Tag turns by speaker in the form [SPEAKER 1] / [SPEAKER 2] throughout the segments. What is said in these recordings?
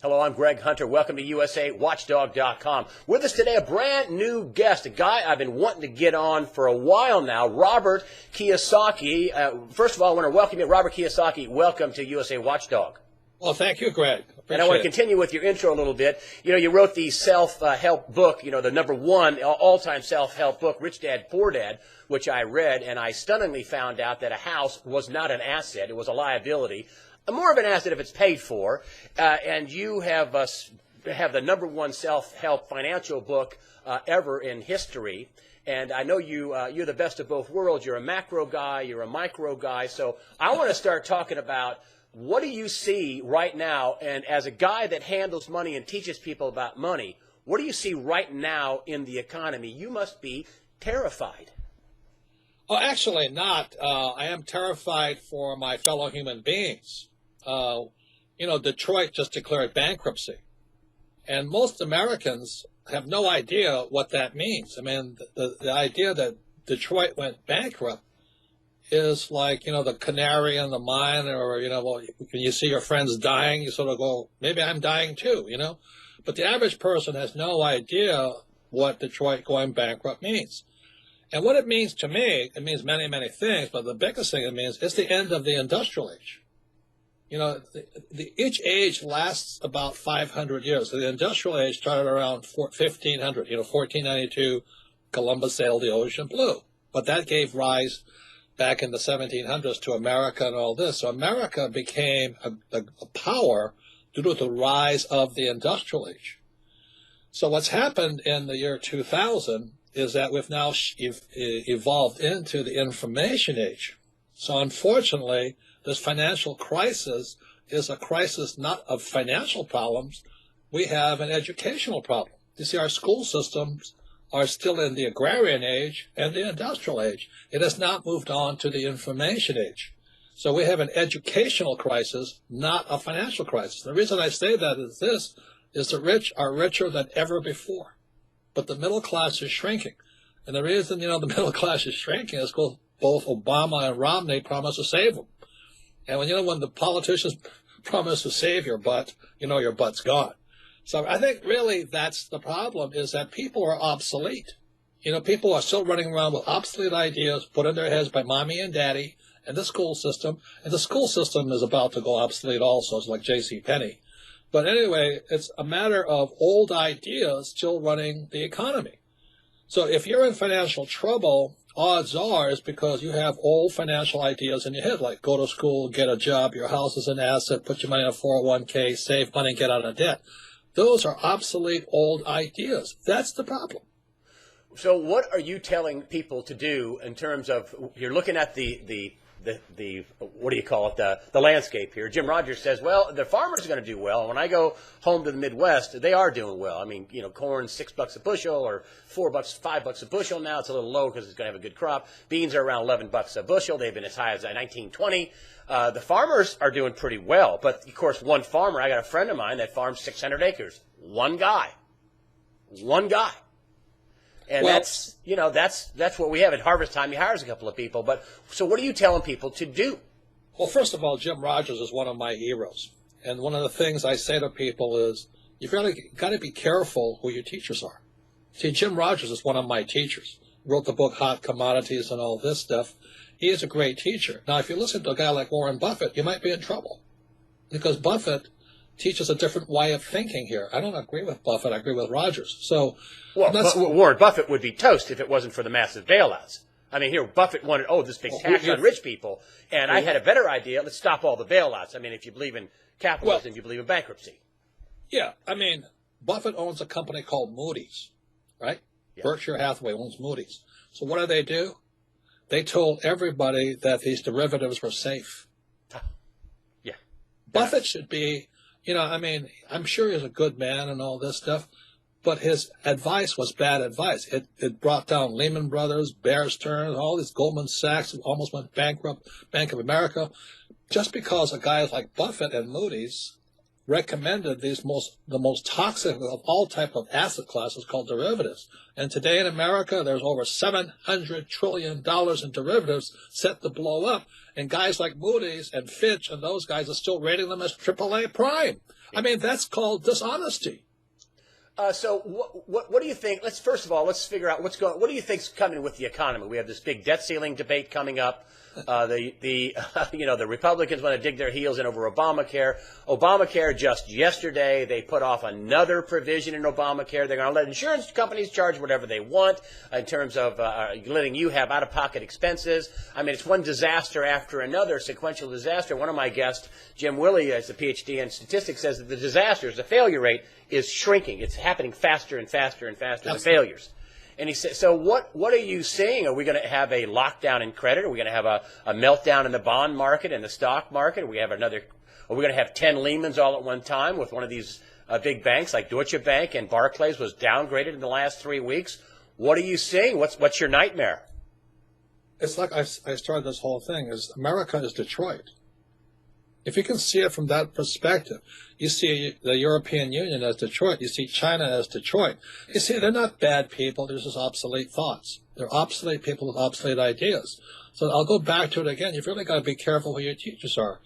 [SPEAKER 1] Hello, I'm Greg Hunter. Welcome to USAWatchdog.com. With us today, a brand new guest, a guy I've been wanting to get on for a while now, Robert Kiyosaki. First of all, I want to welcome you, Robert Kiyosaki. Welcome to USA Watchdog.
[SPEAKER 2] Well, thank you, Greg.
[SPEAKER 1] And I want to continue with your intro a little bit. You know, you wrote the self-help book, the #1 all-time self-help book, Rich Dad, Poor Dad, which I read, and I stunningly found out that a house was not an asset. It was a liability. More of an asset if it's paid for, and you have the #1 self-help financial book ever in history. And I know you're the best of both worlds. You're a macro guy, you're a micro guy. So I want to start talking about what do you see right now, and as a guy that handles money and teaches people about money, what do you see right now in the economy? You must be terrified.
[SPEAKER 2] Oh, actually not. I am terrified for my fellow human beings. Detroit just declared bankruptcy. And most Americans have no idea what that means. I mean, the idea that Detroit went bankrupt is like, the canary in the mine, or, when you see your friends dying, you sort of go, maybe I'm dying too, But the average person has no idea what Detroit going bankrupt means. And what it means to me, it means many, many things, but the biggest thing it means is the end of the industrial age. Each age lasts about 500 years. So the industrial age started around 1500, 1492, Columbus sailed the ocean blue. But that gave rise back in the 1700s to America and all this. So America became a power due to the rise of the industrial age. So what's happened in the year 2000 is that we've now evolved into the information age. So unfortunately, this financial crisis is a crisis not of financial problems. We have an educational problem. You see, our school systems are still in the agrarian age and the industrial age. It has not moved on to the information age. So we have an educational crisis, not a financial crisis. The reason I say that is the rich are richer than ever before, but the middle class is shrinking. And the reason, the middle class is shrinking is because both Obama and Romney promised to save them. And when the politicians promise to save your butt, your butt's gone. So I think really that's the problem, is that people are obsolete. People are still running around with obsolete ideas put in their heads by mommy and daddy and the school system. And the school system is about to go obsolete also. It's like J.C. Penney. But anyway, it's a matter of old ideas still running the economy. So if you're in financial trouble, odds are it's because you have old financial ideas in your head, like go to school, get a job, your house is an asset, put your money in a 401k, save money, get out of debt. Those are obsolete old ideas. That's the problem.
[SPEAKER 1] So what are you telling people to do in terms of, you're looking at the what do you call it, the landscape here. Jim Rogers says, well, the farmers are going to do well. And when I go home to the Midwest, they are doing well. I mean, corn $6 a bushel, or $4, $5 a bushel now. It's a little low because it's going to have a good crop. Beans are around $11 a bushel. They've been as high as 1920. The farmers are doing pretty well. But, of course, one farmer, I got a friend of mine that farms 600 acres. One guy. And
[SPEAKER 2] well,
[SPEAKER 1] that's what we have at harvest time. He hires a couple of people. But so what are you telling people to do?
[SPEAKER 2] Well, first of all, Jim Rogers is one of my heroes. And one of the things I say to people is, you've got to be careful who your teachers are. See, Jim Rogers is one of my teachers. He wrote the book Hot Commodities and all this stuff. He is a great teacher. Now, if you listen to a guy like Warren Buffett, you might be in trouble, because Buffett teaches a different way of thinking here. I don't agree with Buffett. I agree with Rogers. So,
[SPEAKER 1] Warren Buffett would be toast if it wasn't for the massive bailouts. I mean, here, Buffett wanted, this big tax on rich people, and I had a better idea. Let's stop all the bailouts. I mean, if you believe in capitalism, you believe in bankruptcy.
[SPEAKER 2] Yeah, I mean, Buffett owns a company called Moody's, right? Yeah. Berkshire Hathaway owns Moody's. So what do? They told everybody that these derivatives were safe.
[SPEAKER 1] Yeah.
[SPEAKER 2] Buffett should be, I'm sure he's a good man and all this stuff, but his advice was bad advice. It brought down Lehman Brothers, Bear Stearns, all these Goldman Sachs almost went bankrupt, Bank of America, just because a guy like Buffett and Moody's recommended the most toxic of all type of asset classes called derivatives. And today in America, there's over $700 trillion in derivatives set to blow up. And guys like Moody's and Fitch and those guys are still rating them as AAA prime. I mean, that's called dishonesty.
[SPEAKER 1] So what do you think? First of all, let's figure out what do you think's coming with the economy? We have this big debt ceiling debate coming up. The Republicans want to dig their heels in over Obamacare. Obamacare, just yesterday, they put off another provision in Obamacare. They're going to let insurance companies charge whatever they want in terms of letting you have out-of-pocket expenses. I mean, it's one disaster after another, sequential disaster. One of my guests, Jim Willey, as a PhD in statistics, says that the failure rate is shrinking. It's happening faster and faster and faster, the failures. And he said, so what are you seeing? Are we going to have a lockdown in credit? Are we going to have a meltdown in the bond market and the stock market? Are we going to have 10 Lehmans all at one time with one of these big banks like Deutsche Bank and Barclays was downgraded in the last 3 weeks? What are you seeing? What's your nightmare?
[SPEAKER 2] It's like I started this whole thing is America is Detroit. If you can see it from that perspective, you see the European Union as Detroit. You see China as Detroit. You see, they're not bad people. They're just obsolete thoughts. They're obsolete people with obsolete ideas. So I'll go back to it again. You've really got to be careful who your teachers are.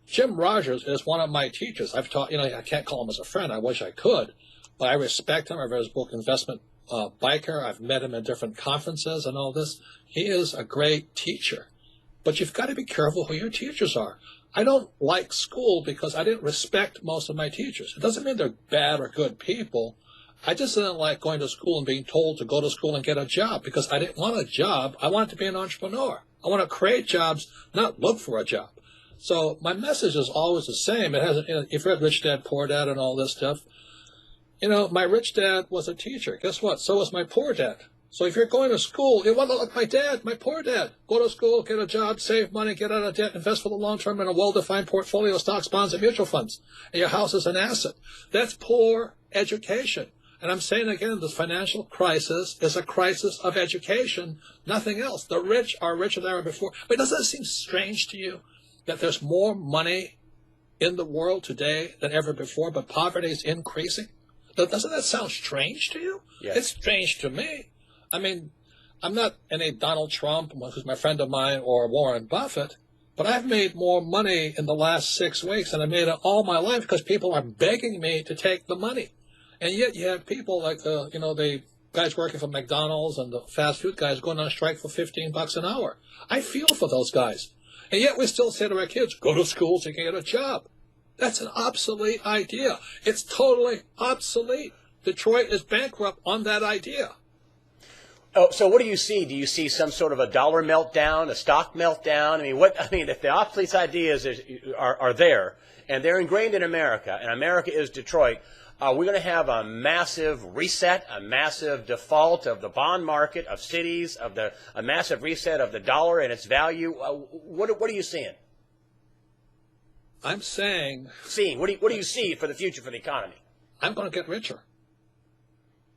[SPEAKER 2] Jim Rogers is one of my teachers. I've taught, I can't call him as a friend. I wish I could, but I respect him. I've read his book, Investment Biker. I've met him at different conferences and all this. He is a great teacher. But you've got to be careful who your teachers are. I don't like school because I didn't respect most of my teachers. It doesn't mean they're bad or good people. I just didn't like going to school and being told to go to school and get a job because I didn't want a job. I wanted to be an entrepreneur. I want to create jobs, not look for a job. So my message is always the same. It hasn't. You've read Rich Dad, Poor Dad and all this stuff. My rich dad was a teacher. Guess what? So was my poor dad. So if you're going to school, you want to look like my dad, my poor dad. Go to school, get a job, save money, get out of debt, invest for the long term in a well-defined portfolio of stocks, bonds, and mutual funds. And your house is an asset. That's poor education. And I'm saying again, this financial crisis is a crisis of education, nothing else. The rich are richer than ever before. But doesn't it seem strange to you that there's more money in the world today than ever before, but poverty is increasing? Doesn't that sound strange to you?
[SPEAKER 1] Yes.
[SPEAKER 2] It's strange to me. I mean, I'm not any Donald Trump, who's my friend of mine, or Warren Buffett, but I've made more money in the last 6 weeks than I made it all my life because people are begging me to take the money. And yet you have people like the guys working for McDonald's and the fast food guys going on strike for $15 an hour. I feel for those guys. And yet we still say to our kids, go to school so you can get a job. That's an obsolete idea. It's totally obsolete. Detroit is bankrupt on that idea.
[SPEAKER 1] Oh, so what do you see? Do you see some sort of a dollar meltdown, a stock meltdown? If the obsolete ideas are there and they're ingrained in America, and America is Detroit, are we going to have a massive reset, a massive default of the bond market, of cities, a massive reset of the dollar and its value? What are you seeing?
[SPEAKER 2] I'm saying...
[SPEAKER 1] What do you see for the future for the economy?
[SPEAKER 2] I'm going to get richer.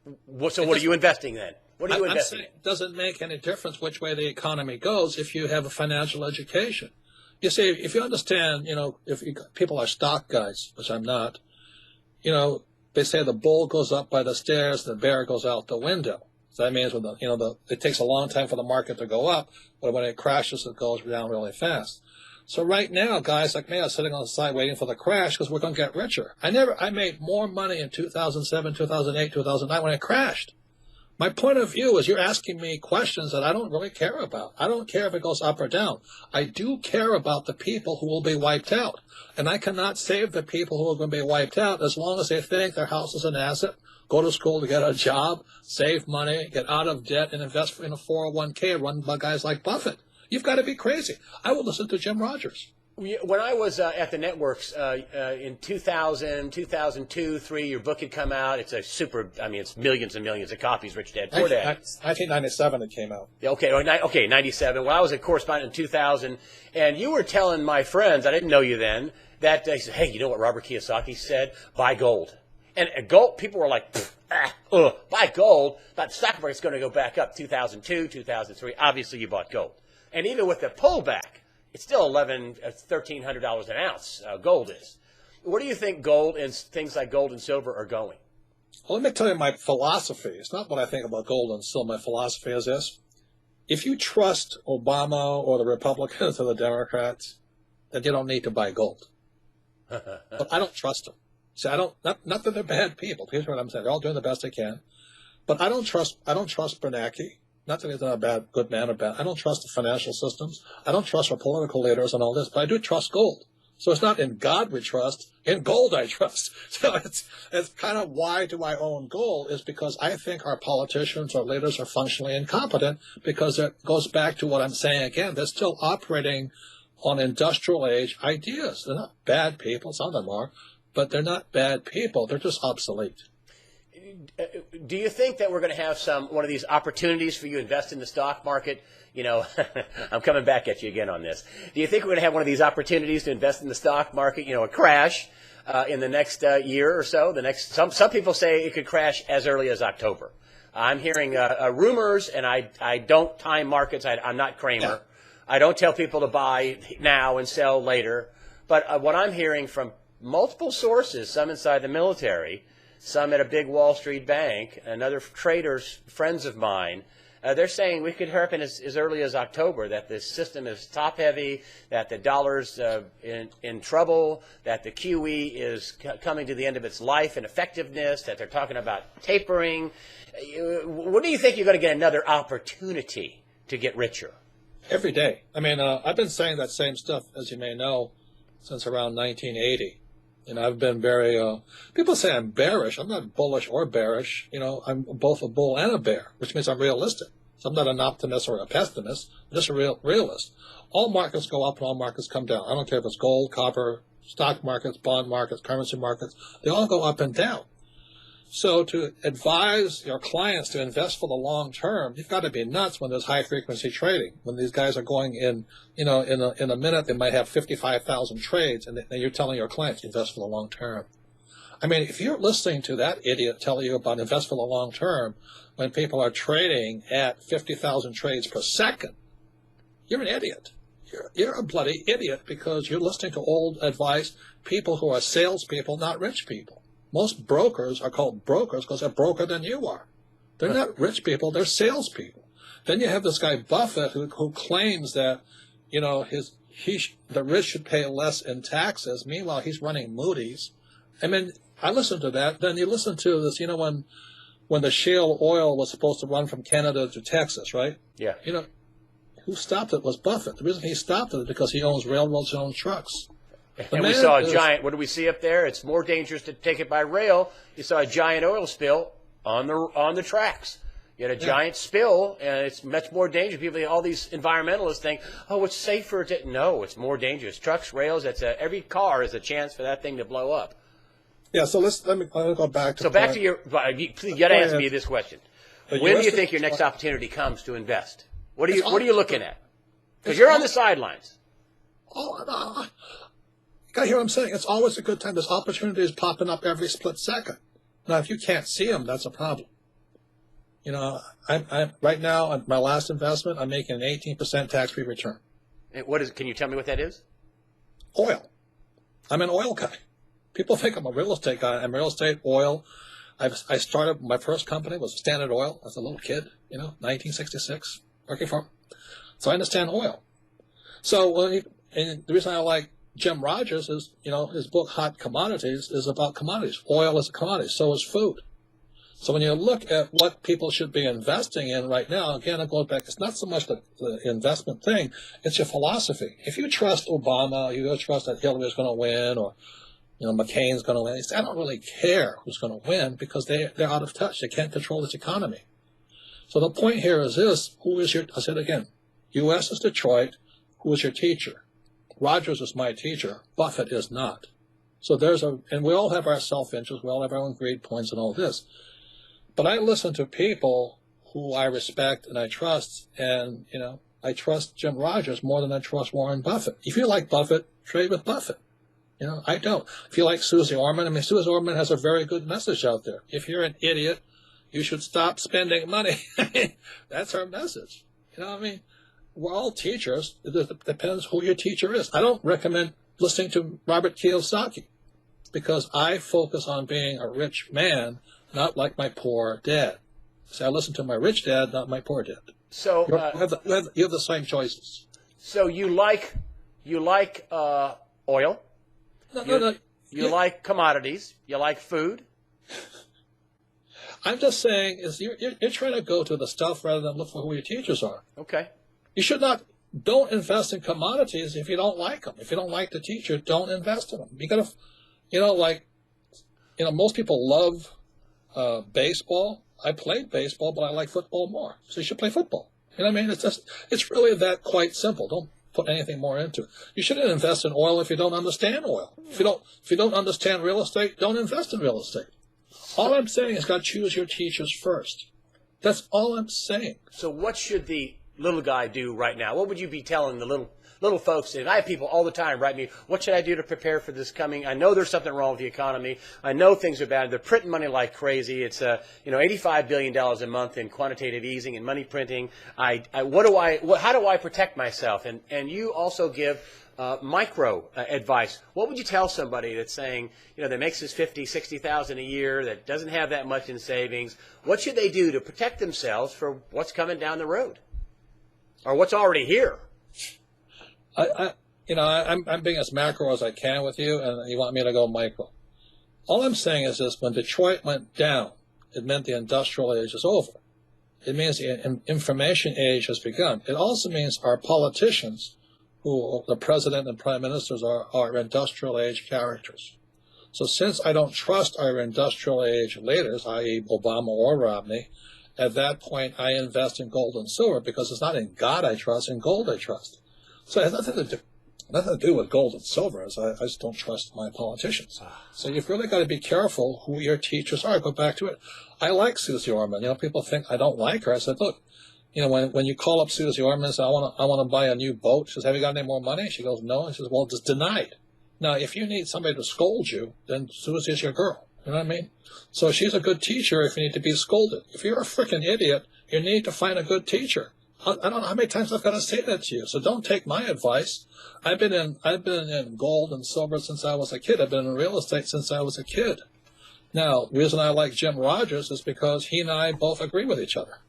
[SPEAKER 1] So what are you investing then? What are you investing in?
[SPEAKER 2] It doesn't make any difference which way the economy goes if you have a financial education. You see, if you understand, people are stock guys, which I'm not, they say the bull goes up by the stairs, the bear goes out the window. So that means it takes a long time for the market to go up, but when it crashes, it goes down really fast. So right now, guys like me are sitting on the side waiting for the crash because we're going to get richer. I made more money in 2007, 2008, 2009 when it crashed. My point of view is you're asking me questions that I don't really care about. I don't care if it goes up or down. I do care about the people who will be wiped out. And I cannot save the people who are going to be wiped out as long as they think their house is an asset, go to school to get a job, save money, get out of debt, and invest in a 401k run by guys like Buffett. You've got to be crazy. I will listen to Jim Rogers.
[SPEAKER 1] When I was at the networks in 2000, 2002, 2003, your book had come out. It's it's millions and millions of copies, Rich Dad, Poor Dad.
[SPEAKER 2] 1997 it came out.
[SPEAKER 1] Okay, 97. Well, I was a correspondent in 2000, and you were telling my friends, I didn't know you then, that they said, hey, you know what Robert Kiyosaki said? Buy gold. And gold, people were like, buy gold, but the stock market's going to go back up 2002, 2003. Obviously, you bought gold. And even with the pullback, it's still $1,300 an ounce, gold is. Where do you think gold and things like gold and silver are going?
[SPEAKER 2] Well, let me tell you my philosophy. It's not what I think about gold and silver. My philosophy is this. If you trust Obama or the Republicans or the Democrats, then you don't need to buy gold. But I don't trust them. See, not that they're bad people. Here's what I'm saying. They're all doing the best they can. But I don't trust Bernanke. Not that he's not a good man or bad. I don't trust the financial systems. I don't trust our political leaders and all this, but I do trust gold. So it's not in God we trust, in gold I trust. So it's kind of why do I own gold is because I think our politicians or leaders are functionally incompetent because it goes back to what I'm saying again. They're still operating on industrial age ideas. They're not bad people. Some of them are, but they're not bad people. They're just obsolete.
[SPEAKER 1] Do you think that we're going to have one of these opportunities for you to invest in the stock market? You know, I'm coming back at you again on this. Do you think we're going to have one of these opportunities to invest in the stock market, a crash in the next year or so? Some people say it could crash as early as October. I'm hearing rumors, and I don't time markets. I'm not Kramer.
[SPEAKER 2] Yeah.
[SPEAKER 1] I don't tell people to buy now and sell later. But what I'm hearing from multiple sources, some inside the military, some at a big Wall Street bank, and other traders, friends of mine, they're saying we could happen as early as October, that the system is top-heavy, that the dollar's in trouble, that the QE is coming to the end of its life and effectiveness, that they're talking about tapering. When do you think you're going to get another opportunity to get richer?
[SPEAKER 2] Every day. I mean, I've been saying that same stuff, as you may know, since around 1980. And I've been very, people say I'm bearish. I'm not bullish or bearish. I'm both a bull and a bear, which means I'm realistic. So I'm not an optimist or a pessimist. I'm just a realist. All markets go up and all markets come down. I don't care if it's gold, copper, stock markets, bond markets, currency markets. They all go up and down. So to advise your clients to invest for the long term, you've got to be nuts when there's high frequency trading. When these guys are going in, in a minute, they might have 55,000 trades, and you're telling your clients invest for the long term. I mean, if you're listening to that idiot tell you about invest for the long term when people are trading at 50,000 trades per second, you're an idiot. You're a bloody idiot because you're listening to old advice, people who are salespeople, not rich people. Most brokers are called brokers because they're broker than you are. They're not rich people, they're salespeople. Then you have this guy Buffett who claims that, the rich should pay less in taxes. Meanwhile, he's running Moody's. I mean, I listened to that. Then you listen to this, when the shale oil was supposed to run from Canada to Texas, right?
[SPEAKER 1] Yeah.
[SPEAKER 2] Who stopped it was Buffett. The reason he stopped it is because he owns railroads and owns trucks.
[SPEAKER 1] And we saw a giant, what do we see up there? It's more dangerous to take it by rail. You saw a giant oil spill on the tracks. You had a giant spill, and it's much more dangerous. All these environmentalists think, oh, it's safer to... No, it's more dangerous. Trucks, rails, every car is a chance for that thing to blow up.
[SPEAKER 2] Yeah, so let me go back to...
[SPEAKER 1] So back to your... You got to answer me this question. When do you think your next opportunity comes to invest? What are you looking at? Because you're on the sidelines.
[SPEAKER 2] Oh, you got to hear what I'm saying. It's always a good time. There's opportunities popping up every split second. Now, if you can't see them, that's a problem. I'm right now, at my last investment, I'm making an 18% tax-free return.
[SPEAKER 1] And can you tell me what that is?
[SPEAKER 2] Oil. I'm an oil guy. People think I'm a real estate guy. I'm real estate, oil. I started, my first company was Standard Oil as a little kid, 1966, working for them. So I understand oil. So, and the reason I like Jim Rogers is, his book Hot Commodities is about commodities. Oil is a commodity, so is food. So when you look at what people should be investing in right now, again, I'm going back, it's not so much the investment thing, it's your philosophy. If you trust Obama, you trust that Hillary's going to win, or McCain's going to win, I don't really care who's going to win because they're out of touch. They can't control this economy. So the point here is this, I said again, U.S. is Detroit, who is your teacher? Rogers is my teacher. Buffett is not. So and we all have our self-interest. We all have our own greed points and all this. But I listen to people who I respect and I trust, and, I trust Jim Rogers more than I trust Warren Buffett. If you like Buffett, trade with Buffett. I don't. If you like Susie Orman, Susie Orman has a very good message out there. If you're an idiot, you should stop spending money. That's her message. We're all teachers. It depends who your teacher is. I don't recommend listening to Robert Kiyosaki. because I focus on being a rich man, not like my poor dad. So I listen to my rich dad, not my poor dad.
[SPEAKER 1] So
[SPEAKER 2] You have the same choices.
[SPEAKER 1] so you like oil.
[SPEAKER 2] No.
[SPEAKER 1] You like commodities. You like food.
[SPEAKER 2] I'm just saying is you're trying to go to the stuff rather than look for who your teachers are.
[SPEAKER 1] Okay.
[SPEAKER 2] You should not. Don't invest in commodities if you don't like them. If you don't like the teacher, don't invest in them. You gotta, most people love baseball. I played baseball, but I like football more. So you should play football. You know what I mean? It's really that quite simple. Don't put anything more into it. You shouldn't invest in oil if you don't understand oil. If you don't understand real estate, don't invest in real estate. All I'm saying is, God, choose your teachers first. That's all I'm saying.
[SPEAKER 1] So what should the little guy do right now? What would you be telling the little folks? And I have people all the time write me, what should I do to prepare for this coming? I know there's something wrong with the economy. I know things are bad. They're printing money like crazy. It's $85 billion a month in quantitative easing and money printing. How do I protect myself? And you also give micro advice. What would you tell somebody that's saying, that makes this $50,000-$60,000 a year, that doesn't have that much in savings? What should they do to protect themselves for what's coming down the road, or what's already here?
[SPEAKER 2] I'm being as macro as I can with you, and you want me to go micro. All I'm saying is this: when Detroit went down, it meant the industrial age is over. It means the information age has begun. It also means our politicians, who the president and prime ministers are industrial age characters. So since I don't trust our industrial age leaders, i.e. Obama or Romney, at that point I invest in gold and silver, because it's not in God I trust, in gold I trust. So it has nothing to do with gold and silver. I just don't trust my politicians. So you've really got to be careful who your teachers are. Go back to it. I like Susie Orman. People think I don't like her. I said, look, when you call up Susie Orman and say, I want to buy a new boat, she says, have you got any more money? She goes, no. I says, well, just denied. Now, if you need somebody to scold you, then Susie is your girl. You know what I mean? So she's a good teacher if you need to be scolded. If you're a freaking idiot, you need to find a good teacher. I don't know how many times I've got to say that to you. So don't take my advice. I've been in gold and silver since I was a kid. I've been in real estate since I was a kid. Now, the reason I like Jim Rogers is because he and I both agree with each other.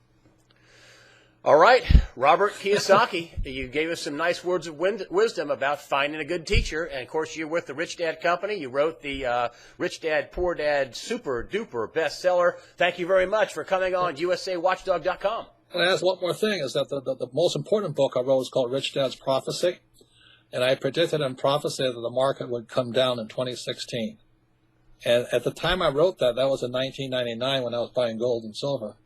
[SPEAKER 1] All right, Robert Kiyosaki, you gave us some nice words of wisdom about finding a good teacher. And, of course, you're with the Rich Dad Company. You wrote the Rich Dad, Poor Dad super duper bestseller. Thank you very much for coming on USAWatchdog.com.
[SPEAKER 2] And I ask one more thing, is that the most important book I wrote is called Rich Dad's Prophecy. And I predicted in prophecy that the market would come down in 2016. And at the time I wrote that was in 1999 when I was buying gold and silver.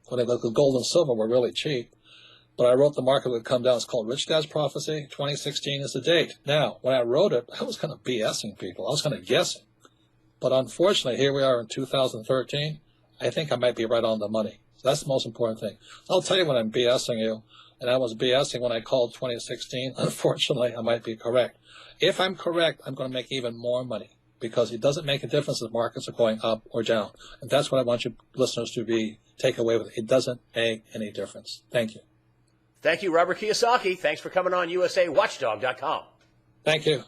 [SPEAKER 2] When the gold and silver were really cheap. But I wrote the market would come down. It's called Rich Dad's Prophecy. 2016 is the date. Now, when I wrote it, I was kind of BSing people. I was kind of guessing. But unfortunately, here we are in 2013. I think I might be right on the money. So that's the most important thing. I'll tell you when I'm BSing you. And I was BSing when I called 2016. Unfortunately, I might be correct. If I'm correct, I'm going to make even more money, because it doesn't make a difference if markets are going up or down. And that's what I want you listeners to take away with it. It doesn't make any difference. Thank you.
[SPEAKER 1] Thank you, Robert Kiyosaki. Thanks for coming on USAWatchdog.com.
[SPEAKER 2] Thank you.